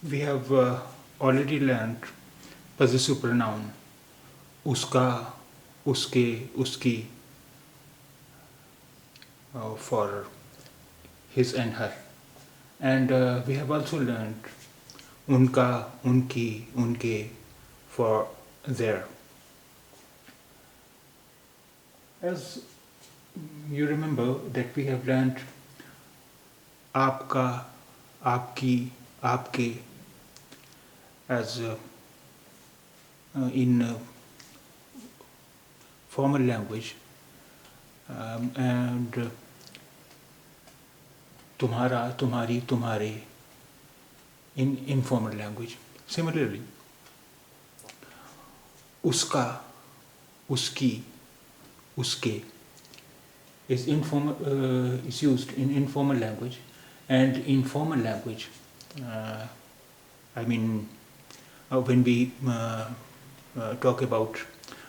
We have already learned possessive pronoun uska, uske, uski for his and her. And we have also learned unka, unki, unke for their. As you remember that we have learned आपका, आपकी, आपके as in formal language, and तुम्हारा, तुम्हारी, तुम्हारे in informal language. Similarly, उसका, उसकी, उसके is used in informal language, and in formal language, uh, I mean, when we talk about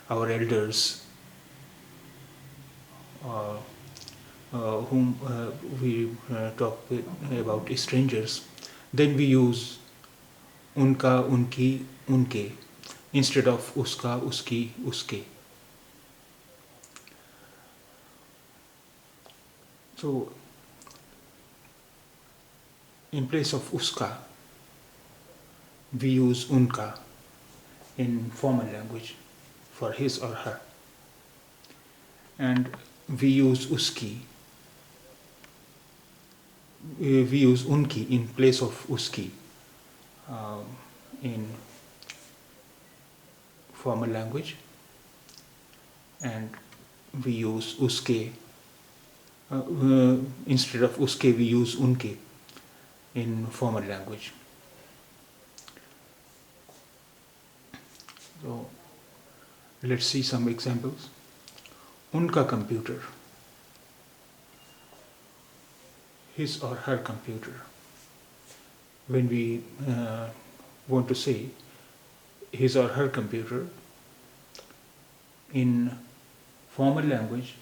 our elders, uh, whom we talk about strangers, then we use unka, unki, unke instead of uska, uski, uske. So, in place of uska, we use unka in formal language for his or her, and we use uski. We use unki in place of uski in formal language, and we use uske instead of uske. We use unke in formal language. So let's see some examples. Unka computer, his or her computer. When we want to say his or her computer, in formal language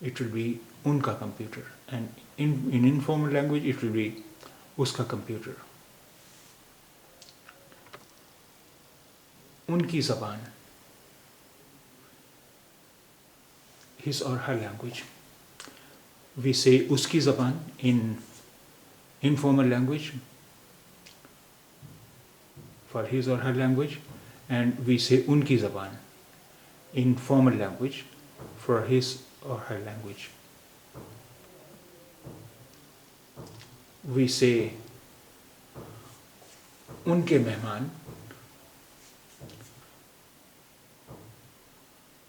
it will be unka computer, and in informal language it will be uska computer. Unki zaban, his or her language. We say uski zaban in informal language for his or her language, and we say unki zaban in formal language for his or her language. We say unke mehman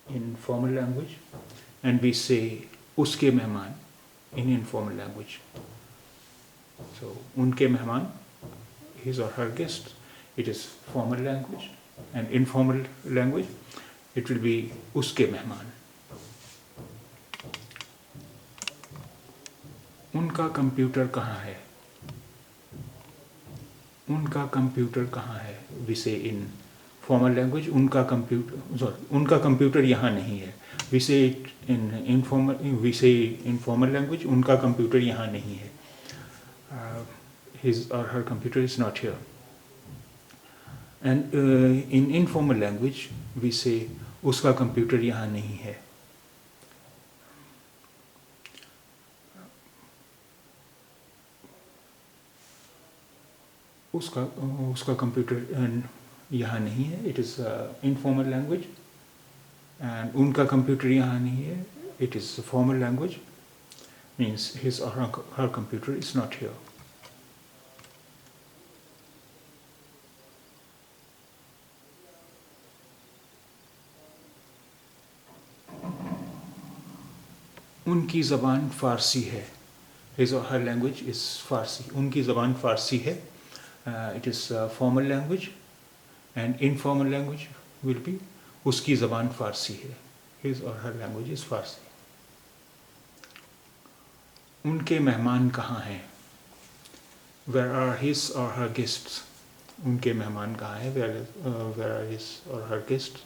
in formal language, and we say uske mehman in informal language. So unke mehman, his or her guest, it is formal language, and informal language it will be uske mehman. उनका computer कहाँ है? उनका computer कहाँ है? We say in formal language, उनका computer यहाँ नहीं है. We say it in informal language, उनका कंप्यूटर यहाँ नहीं है. His or her computer is not here. And in informal language, we say उसका कंप्यूटर यहाँ नहीं है. उसका कंप्यूटर यहाँ नहीं है. It is informal language. And उनका कंप्यूटर यहाँ नहीं है. It is formal language. Means his or her computer is not here. उनकी ज़बान फ़ारसी है. His or her language is Farsi. उनकी ज़बान फ़ारसी है. It is formal language, and informal language will be उसकी ज़बान फ़ारसी है. His or her language is Farsi. उनके मेहमान कहाँ हैं? Where are his or her guests? उनके मेहमान कहाँ हैं? Where are his or her guests?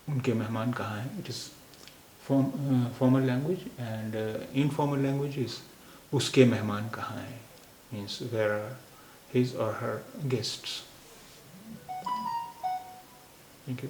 उनके मेहमान कहाँ हैं? It is formal language, and informal language is उसके मेहमान कहाँ हैं? Means where are his or her guests. Thank you.